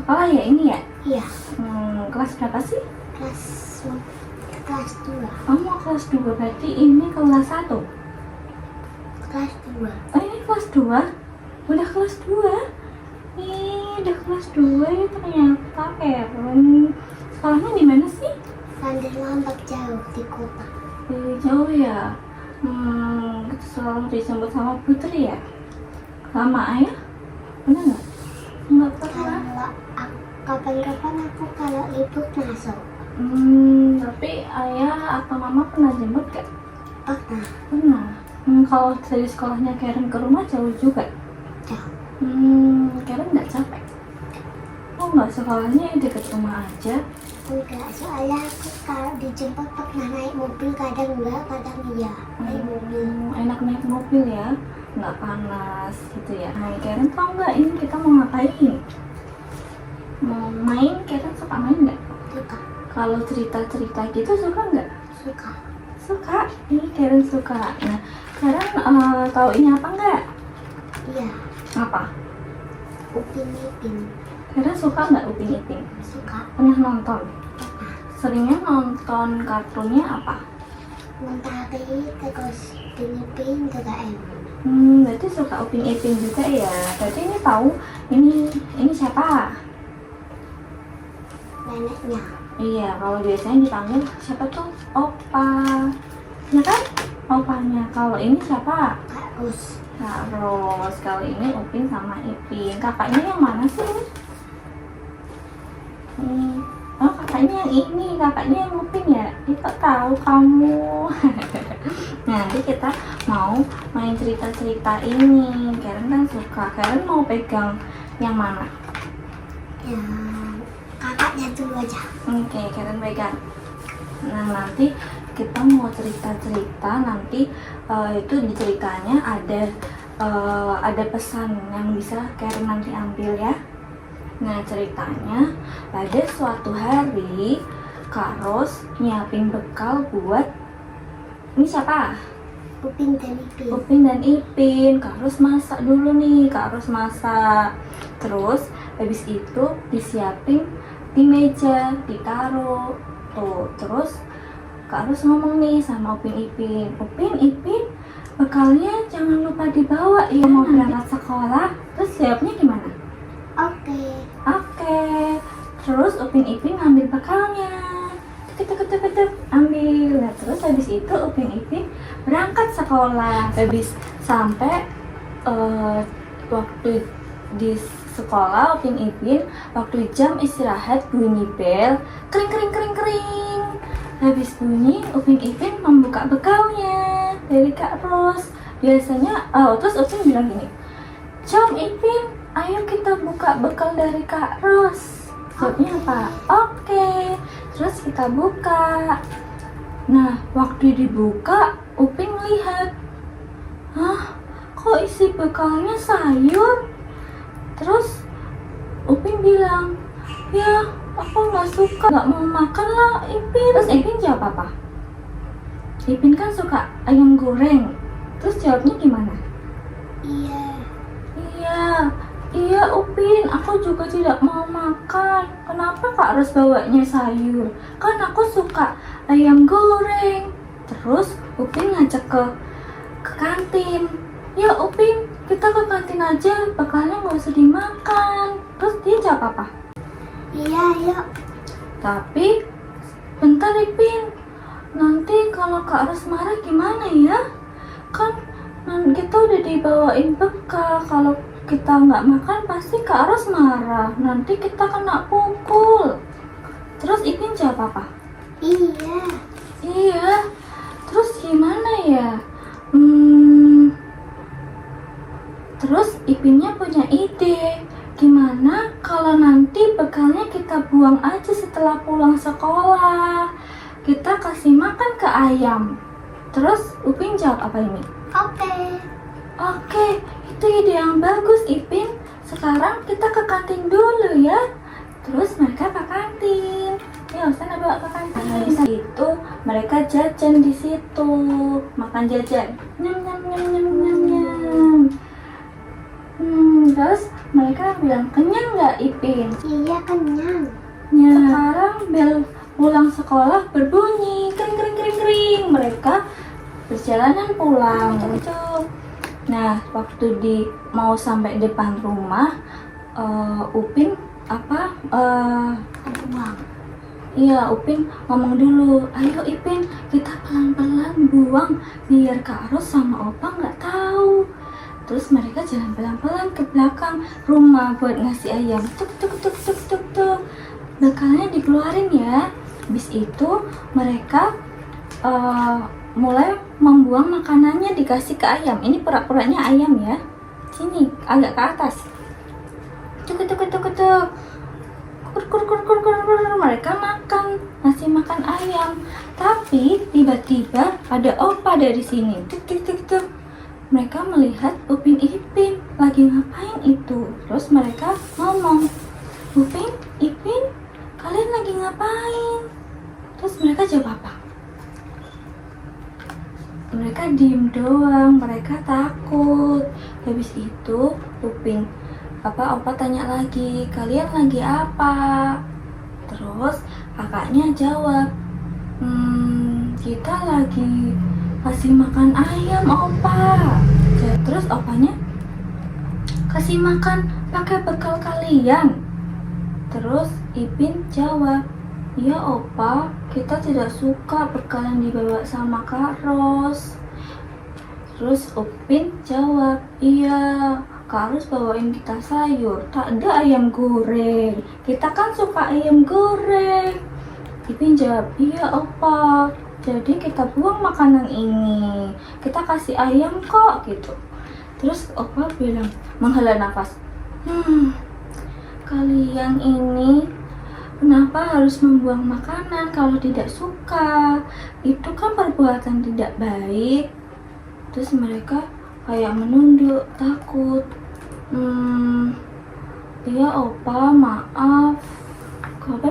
sekolah ya ini ya? Iya. Kelas berapa sih? Kelas 2. Oh, mau kelas 2, berarti ini kelas 1? Kelas 2. Oh, ini kelas 2? Udah kelas 2? Ih, udah kelas 2 ya ternyata, Karen. Sekolahnya di mana sih? Sandi Lombok, jauh di kota. Jauh ya? Kita selalu disebut sama Putri ya? Sama ayah? Bener nggak? Nggak pernah. Kapan-kapan aku kalau libur masuk. Tapi ayah atau mama pernah jemput gak? Pernah. Pernah. Kalau dari sekolahnya Karen ke rumah jauh juga? Jauh. Karen nggak capek? Oh, nggak, sekolahnya deket rumah aja? Enggak, soalnya aku kalau dijemput pernah naik mobil, kadang enggak, kadang iya naik mobil. Enak naik mobil ya, nggak panas gitu ya. Nah, Karen tau nggak ini kita mau ngapain? Mau main? Karen suka main nggak? Suka. Kalau cerita-cerita gitu suka nggak? Suka. Suka. Ini Karen suka. Nah, Karen tahu ini apa nggak? Iya. Apa? Upin Ipin. Karen suka nggak Upin Ipin? Suka. Pernah nonton? Seringnya nonton kartunnya apa? Mentari, terus Upin Ipin, Doraemon. Berarti suka Upin Ipin juga ya. Berarti ini tahu ini siapa? Neneknya. Iya, kalau biasanya dipanggil siapa tuh? Opa. Ya kan? Opanya. Kalau ini siapa? Kak Ros. Kak Ros. Kalau ini Upin sama Ipin. Kakaknya yang mana sih ini? Oh, kakaknya yang ini. Kakaknya yang Upin ya? Itu tahu kamu. Nah, nanti kita mau main cerita-cerita ini. Karen kan suka. Karen mau pegang yang mana? Ya, kakaknya dulu aja. Oke, Karen pegang. Nah, nanti kita mau cerita-cerita. Nanti itu di ceritanya ada pesan yang bisa Karen nanti ambil ya. Nah, ceritanya pada suatu hari Kak Ros nyiapin bekal buat ini siapa? Upin dan Ipin. Upin dan Ipin. Kak Ros masak dulu nih. Kak Ros masak. Terus habis itu disiapin di meja, ditaruh tuh. Terus Kak Ros ngomong nih sama Upin Ipin, Upin Ipin, bekalnya jangan lupa dibawa ya, mau berangkat sekolah. Terus jawabnya gimana? Oke. Terus Upin Ipin ngambil bekalnya, ketep ambil. Nah, terus habis itu Upin Ipin berangkat sekolah. Habis sampai waktu di sekolah Upin Ipin, waktu jam istirahat bunyi bel, kering. Habis bunyi, Upin Ipin membuka bekalnya dari Kak Ros. Biasanya, terus Upin bilang gini, Jom Ipin, ayo kita buka bekal dari Kak Ros. Jawabnya apa? Oke. Terus kita buka. Nah, waktu dibuka, Upin lihat, hah, kok isi bekalnya sayur? Terus Upin bilang, ya aku nggak suka, nggak mau makan lah Ipin. Terus Ipin jawab apa? Ipin kan suka ayam goreng. Terus jawabnya gimana? Iya Upin, aku juga tidak mau makan. Kenapa Kak Ros bawanya sayur? Kan aku suka ayam goreng. Terus Upin ngajak ke kantin. Ya Upin, kita ke kantin aja, bekalnya nggak usah dimakan. Terus dia jawab apa? Iya, yuk. Tapi bentar Ipin, nanti kalau Kak Ros marah gimana ya? Kan kita udah dibawain bekal, kalau kita nggak makan pasti Kak Ros marah, nanti kita kena pukul. Terus Ipin jawab apa? Iya. Terus gimana ya? Terus Ipinnya punya ide, gimana kalau nanti bekalnya kita buang aja setelah pulang sekolah, kita kasih makan ke ayam. Terus Upin jawab apa ini? Oke, itu ide yang bagus Ipin. Sekarang kita ke kantin dulu ya. Terus mereka ke kantin. Ya, sana bawa ke kantin. Habis itu mereka jajan di situ, makan jajan. Nyam. Terus mereka bilang, kenyang nggak Ipin? Iya kenyang. Ya. Sekarang bel pulang sekolah berbunyi, kering kering kering kering. Mereka perjalanan pulang. Gitu. Nah, waktu mau sampai depan rumah, Upin Ada uang. iya, Upin ngomong dulu, ayo Ipin, kita pelan-pelan buang biar Kak Ros sama Opa nggak tahu. Terus mereka jalan pelan-pelan ke belakang rumah buat ngasih ayam. Tuk tuk tuk tuk tuk tuk. Bekalnya dikeluarin ya. Habis itu mereka mulai membuang makanannya dikasih ke ayam. Ini pura-puranya ayam ya. Sini, agak ke atas. Tuk tuk tuk tuk tuk. Mereka masih makan ayam, tapi tiba-tiba ada Opa dari sini. Tuk tuk tuk tuk. Mereka melihat Upin Ipin lagi ngapain itu. Terus mereka ngomong, Upin Ipin, kalian lagi ngapain? Terus mereka jawab apa? Mereka diem doang, mereka takut. Habis itu Opa tanya lagi, kalian lagi apa? Terus kakaknya jawab, kita lagi kasih makan ayam Opa. Terus Opanya, kasih makan pakai bekal kalian? Terus Ipin jawab, iya Opa, kita tidak suka bekal yang dibawa sama Kak Ros. Terus Upin jawab, iya Kak Ros bawain kita sayur, tak ada ayam goreng. Kita kan suka ayam goreng. Ipin jawab, iya Opa, jadi kita buang makanan ini. Kita kasih ayam kok gitu. Terus Opa bilang, menghela nafas, kalian ini kenapa harus membuang makanan kalau tidak suka? Itu kan perbuatan tidak baik. Terus mereka kayak menunduk, takut. Iya Opa, maaf.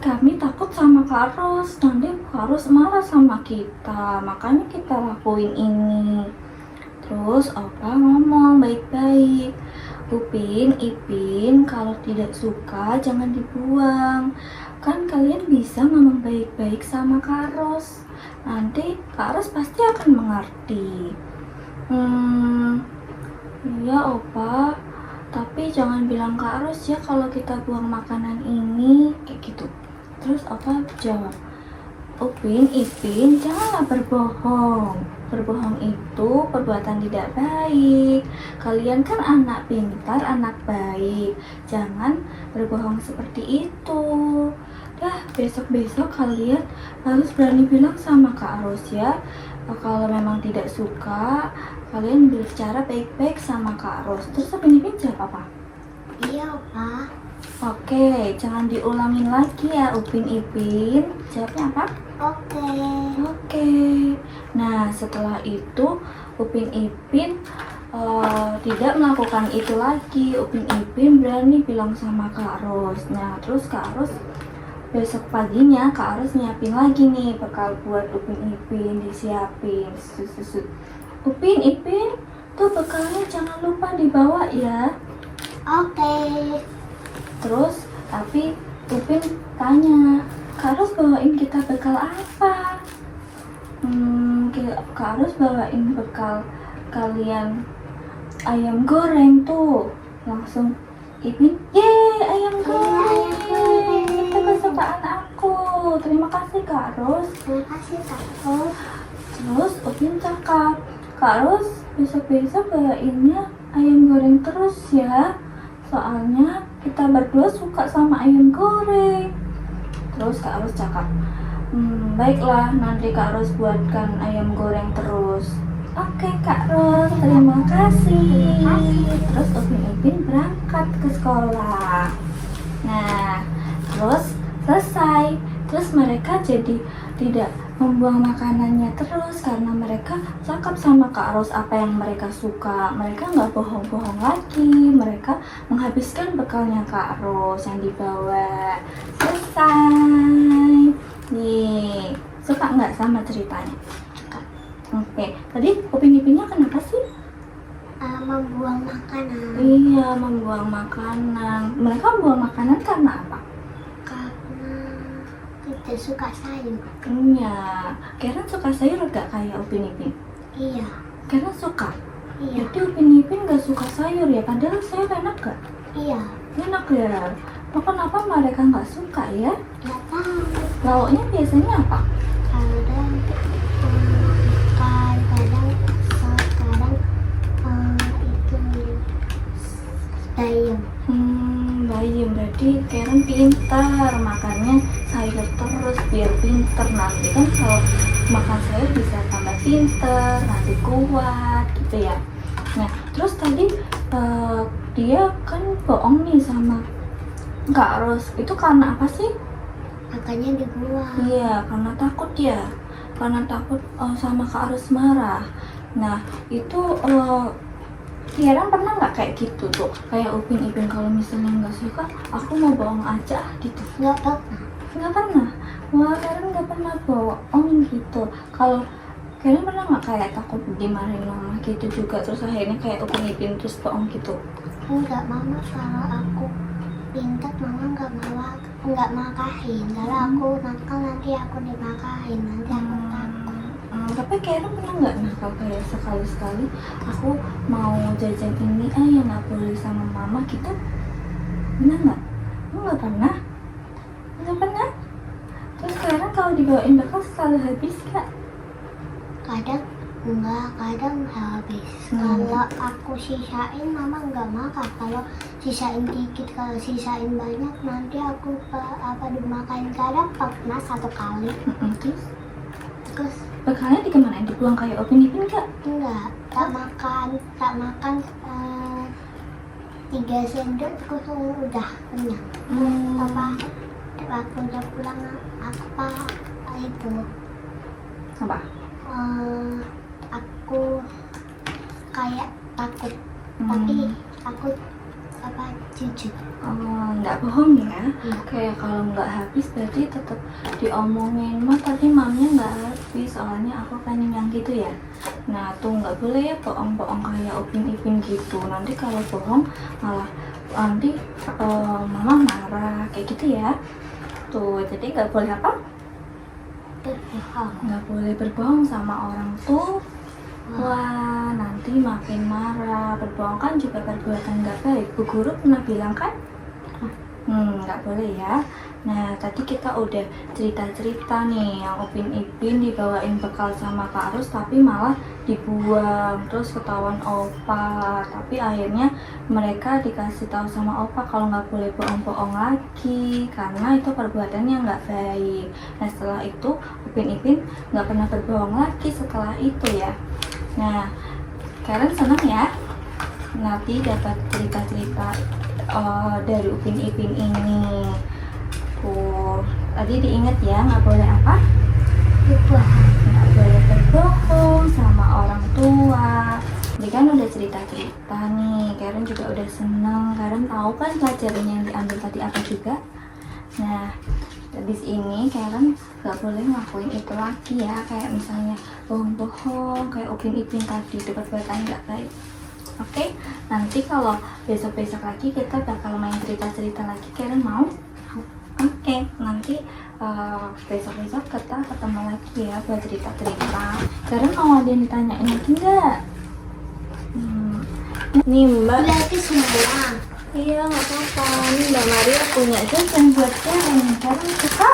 Kami takut sama Kak Ros. Nanti Kak Ros marah sama kita. Makanya kita lakuin ini. Terus Opa ngomong baik-baik. Upin, Ipin, kalau tidak suka jangan dibuang. Kan kalian bisa ngomong baik-baik sama Kak Ros. Nanti Kak Ros pasti akan mengerti. Iya Opa, tapi jangan bilang Kak Ros ya kalau kita buang makanan ini, kayak gitu. Terus Opa jawab, Upin, Ipin, janganlah berbohong. Berbohong itu perbuatan tidak baik. Kalian kan anak pintar, anak baik. Jangan berbohong seperti itu. Dah, besok-besok kalian harus berani bilang sama Kak Ros ya. Kalau memang tidak suka, kalian berbicara baik-baik sama Kak Ros. Terus Upin Ipin jawab apa? Iya Opa. Oke, jangan diulangin lagi ya Upin Ipin. Jawabnya apa? Oke. Oke. Nah, setelah itu Upin Ipin tidak melakukan itu lagi. Upin Ipin berani bilang sama Kak Ros. Nah, terus Kak Ros besok paginya Kak Ros nyiapin lagi nih bekal buat Upin Ipin, disiapin. Upin Ipin, tuh bekalnya jangan lupa dibawa ya. Oke. Terus tapi Upin tanya, Kak Ros bawain kita bekal apa? Kak Ros bawain bekal kalian ayam goreng tuh. Langsung Ipin, yeay ayam goreng, itu kesukaan aku. Terima kasih Kak Ros. Terima kasih Kak Ros. Terus Upin cakap, Kak Ros besok-besok bawainnya ayam goreng terus ya. Soalnya kita berdua suka sama ayam goreng. Terus Kak Ros cakap, baiklah nanti Kak Ros buatkan ayam goreng terus. Oke Kak Ros, terima kasih. Terus Upin Ipin berangkat ke sekolah. Nah, terus selesai. Terus mereka jadi tidak membuang makanannya terus karena mereka cakap sama Kak Ros apa yang mereka suka. Mereka nggak bohong-bohong lagi. Mereka menghabiskan bekalnya Kak Ros yang dibawa. Selesai. Nih, suka nggak sama ceritanya? Oke, tadi Upin Ipinnya kenapa sih? membuang makanan. Iya, membuang makanan. Mereka buang makanan karena apa? Karena tidak suka sayur. Iya, Karen suka sayur gak kayak Upin Ipin? Iya. Karen suka. Iya. Jadi Upin Ipin gak suka sayur ya? Padahal sayur enak gak? Iya. Enak ya. Oh, kenapa mereka nggak suka ya? Nggak tahu. Lauknya biasanya apa? Kadang ikan, kadang itu bayam. Bayam. Berarti Karen pintar makannya sayur terus biar pintar. Nanti kan kalau makan sayur bisa tambah pintar, nanti kuat gitu ya. Nah, terus tadi dia kan bohong nih sama Kak Ros. Itu karena apa sih? Makanya dibuang. Iya, karena takut ya. Karena takut sama Kak Ros marah. Nah, itu Tiara pernah nggak kayak gitu tuh? Kayak Upin Ipin kalau misalnya nggak suka, aku mau bohong aja gitu. Nggak pernah. Nggak pernah. Wah, Karen nggak pernah bohong gitu. Kalau Karen pernah nggak kayak takut dimarahin mama gitu juga, terus akhirnya kayak Upin Ipin terus bohong gitu? Enggak, mama kalau aku pintar mama nggak makahin. Kalau aku nakal nanti aku dimakahin, nanti aku takut. Tapi Karen pernah nggak nakal kayak sekali-sekali aku mau jajan ini yang nggak boleh sama mama gitu? Pernah nggak? Nggak pernah. Nggak pernah. Terus Karen kalau dibawain bekal selalu habis kak? Kadang enggak, kadang habis. Kalau aku sisain mama nggak makan. Kalau sisain dikit, kalau sisain banyak nanti aku dimakain. Kadang pernah satu kali. Terus Bekalnya dikemanain? Dibuang kayak Upin Ipin kak? enggak, tak makan 3 sendok terus udah kenyang. Waktu udah pulang apa itu Apa? aku kayak takut, tapi aku jujur. Nggak bohong ya? Iya. Kayak kalau nggak habis berarti tetap diomongin, mah tadi mamnya nggak habis soalnya aku kenyang gitu ya. Nah tuh nggak boleh ya bohong-bohong kayak Upin Ipin gitu. Nanti kalau bohong malah nanti mama marah kayak gitu ya. Tuh jadi nggak boleh apa? Berbohong. Nggak boleh berbohong sama orang tuh. Wah, nanti makin marah. Berbohong kan juga perbuatan nggak baik. Bu Guru pernah bilang kan? Nggak boleh ya. Nah, tadi kita udah cerita-cerita nih yang Upin Ipin dibawain bekal sama Kak Ros tapi malah dibuang. Terus ketahuan Opa. Tapi akhirnya mereka dikasih tahu sama Opa kalau nggak boleh bohong-bohong lagi karena itu perbuatannya nggak baik. Nah, setelah itu Upin Ipin nggak pernah berbohong lagi setelah itu ya. Nah, Karen senang ya nanti dapat cerita-cerita dari Upin Ipin ini. Tadi diingat ya, nggak boleh apa? Nggak boleh berbohong sama orang tua. Jadi kan udah cerita-cerita nih, Karen juga udah seneng. Karen tahu kan pelajaran yang diambil tadi apa juga. Nah, habis ini Karen nggak boleh ngelakuin itu lagi ya, kayak misalnya bohong-bohong kayak Upin Ipin tadi, itu perbuatan nggak baik. Oke, nanti kalau besok-besok lagi kita bakal main cerita-cerita lagi. Karen mau? Oke, nanti besok-besok kita ketemu lagi ya buat cerita-cerita. Karen mau ada yang ditanyain lagi nggak? Nih Mbak. Berarti semua. Iya, nggak apa-apa. Ini Mbak Maria punya jajan buat Karen. Karen suka?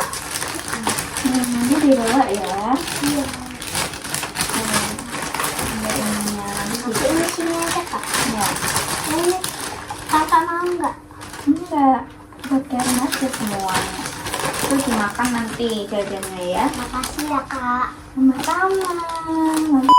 Nanti dibawa ya. Iya. Mbak ininya nanti Tapi ini sini aja kak. ya. Ini kakak mau nggak? Enggak, buat Karen aja semuanya. Itu dimakan nanti jajannya ya. Makasih ya kak. Sama-sama. Nanti